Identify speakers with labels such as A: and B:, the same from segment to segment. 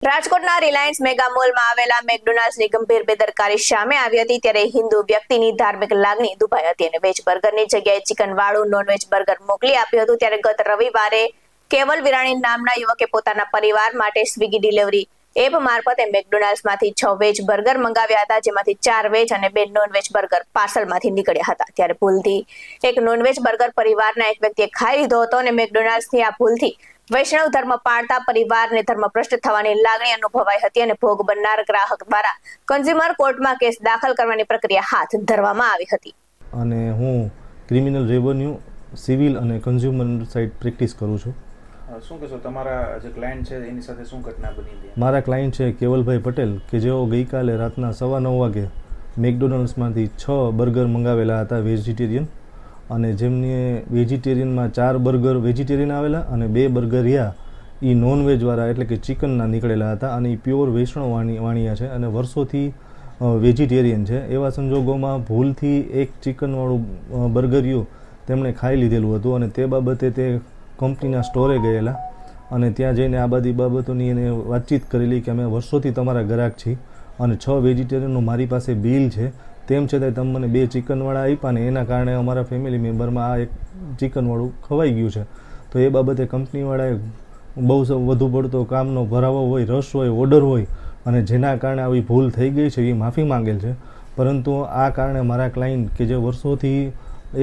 A: રાજકોટના Reliance mega મોલમાં આવેલા મેકડોનાલ્ડ્સની ગંભીર બેદરકારી સામે આવી હતી ત્યારે હિન્દુ વ્યક્તિની ધાર્મિક લાગણી દુભાઈ હતી અને વેજ બર્ગરની જગ્યાએ ચિકન વાળું નોનવેજ બર્ગર મોકલી આપ્યું હતું ત્યારે ગત રવિવારે કેવલ વિરાણી નામના યુવકે પોતાના પરિવાર માટે સ્વિગી ડિલિવરી એપ મારફતે મેકડોનાલ્ડ્સમાંથી 6 વેજ બર્ગર મંગાવ્યા હતા જેમાંથી 4 વેજ અને 2 નોનવેજ બર્ગર પાર્સલમાંથી નીકળ્યા હતા ત્યારે ભૂલથી એક નોનવેજ બર્ગર પરિવારના એક વ્યક્તિએ ખાઈ લીધો હતો અને મેકડોનાલ્ડ્સની આ ભૂલથી વૈષ્ણવ ધર્મ પાળતા પરિવારને ધર્મભ્રષ્ટ થવાની લાગણી અનુભવાઈ હતી અને ભોગ બનનાર ગ્રાહક દ્વારા કન્ઝ્યુમર કોર્ટમાં કેસ દાખલ કરવાની પ્રક્રિયા હાથ ધરવામાં આવી હતી
B: અને હું ક્રિમિનલ રેવન્યુ સિવિલ અને કન્ઝ્યુમર સાઇડ પ્રેક્ટિસ કરું છું।
C: શું કહેશો તમારા જે ક્લાયન્ટ છે એની સાથે શું ઘટના બની હતી?
B: મારા ક્લાયન્ટ છે કેવલભાઈ પટેલ કે જેઓ ગઈકાલે રાતના 9:15 વાગે મેકડોનાલ્ડ્સમાંથી 6 બર્ગર મંગાવેલા હતા વેજીટેરિયન અને જેમને વેજીટેરિયનમાં 4 બર્ગર વેજીટેરિયન આવેલા અને 2 બર્ગર રહ્યા એ નોનવેજવાળા એટલે કે ચિકનના નીકળેલા હતા અને એ પ્યોર વૈષ્ણવ વાણિયા છે અને વર્ષોથી વેજીટેરિયન છે। એવા સંજોગોમાં ભૂલથી એક ચિકનવાળું બર્ગરિયું તેમણે ખાઈ લીધેલું હતું અને તે બાબતે તે કંપનીના સ્ટોરે ગયેલા અને ત્યાં જઈને આ બધી બાબતોની એને વાતચીત કરેલી કે અમે વર્ષોથી તમારા ગ્રાહક છીએ અને 6 વેજીટેરિયનનું મારી પાસે બિલ છે, તેમ છતાંય તમે મને 2 ચિકનવાળા આપ્યા ને એના કારણે અમારા ફેમિલી મેમ્બરમાં આ એક ચિકનવાળું ખવાઈ ગયું છે। તો એ બાબતે કંપનીવાળાએ બહુ વધુ પડતો કામનો ભરાવો હોય, રસ હોય, ઓર્ડર હોય અને જેના કારણે આવી ભૂલ થઈ ગઈ છે એ માફી માંગેલ છે। પરંતુ આ કારણે મારા ક્લાયન્ટ કે જે વર્ષોથી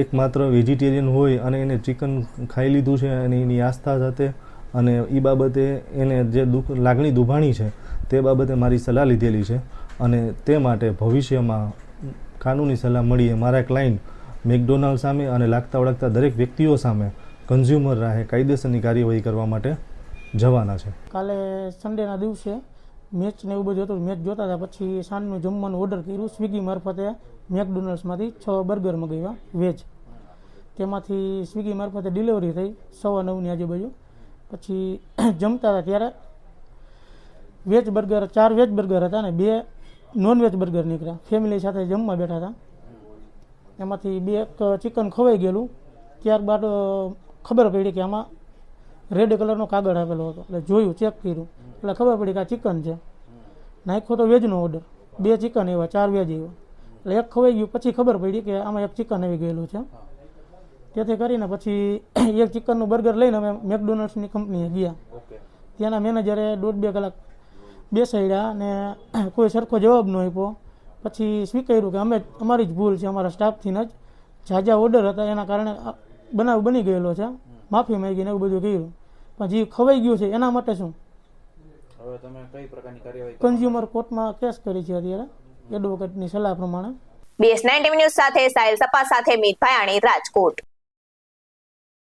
B: એકમાત્ર વેજીટેરિયન હોય અને એને ચિકન ખાઈ લીધું છે અને એની આસ્થા સાથે અને એ બાબતે એને જે લાગણી દુભાણી છે તે બાબતે મારી સલાહ લીધેલી છે અને તે માટે ભવિષ્યમાં કાનૂની સલાહ મળીએ મારા ક્લાયન્ટ મેકડોનાલ્ડ સામે અને લાગતા વળગતા દરેક વ્યક્તિઓ સામે કન્ઝ્યુમર રાહે કાયદેસરની કાર્યવાહી કરવા માટે જવાના છે।
D: કાલે સન્ડેના દિવસે મેચ ને એવું બધું હતું, મેચ જોતા હતા પછી સાંજનું જમવાનું ઓર્ડર કર્યું સ્વિગી મારફતે મેકડોનાલ્ડ્સમાંથી 6 બર્ગર મંગાવ્યા વેજ, તેમાંથી સ્વિગી મારફતે ડિલિવરી થઈ 9:15ની આજુબાજુ। પછી જમતા હતા ત્યારે વેજ બર્ગર 4 વેજ બર્ગર હતા અને 2 નોનવેજ બર્ગર નીકળ્યા। ફેમિલી સાથે જમવા બેઠા હતા, એમાંથી 2 ચિકન ખવાઈ ગયેલું। ત્યારબાદ ખબર પડી કે આમાં રેડ કલરનો કાગળ આપેલો હતો એટલે જોયું, ચેક કર્યું એટલે ખબર પડી કે આ ચિકન છે। નાખ્યો તો વેજનો ઓર્ડર, 2 ચિકન આવ્યા, 4 વેજ આવ્યા એટલે એક ખવાઈ ગયું। પછી ખબર પડી કે આમાં એક ચિકન આવી ગયેલું છે, તેથી કરીને પછી એક ચિકનનું બર્ગર લઈને અમે મેકડોનાલ્ડ્સની કંપનીએ ગયા। ત્યાંના મેનેજરે 1.5-2 કલાક બેસાડ્યા અને કોઈ સરખો જવાબ ન આપ્યો। પછી સ્વીકાર્યું કે અમારી જ ભૂલ છે, અમારા સ્ટાફથીને જ ઝાઝા ઓર્ડર હતા એના કારણે બનાવ બની ગયેલો છે, માફી માંગીને એવું બધું કર્યું। પણ જે ખવાઈ ગયું છે એના માટે શું
C: હવે તમે કઈ પ્રકારની કાર્યવાહી
D: કન્ઝ્યુમર કોર્ટમાં કેસ કરી છે અત્યારે એડવોકેટની સલાહ પ્રમાણે।
A: BS19 ન્યૂઝ સાથે સાહિલ સપા સાથે મીત ભાયાણી, રાજકોટ।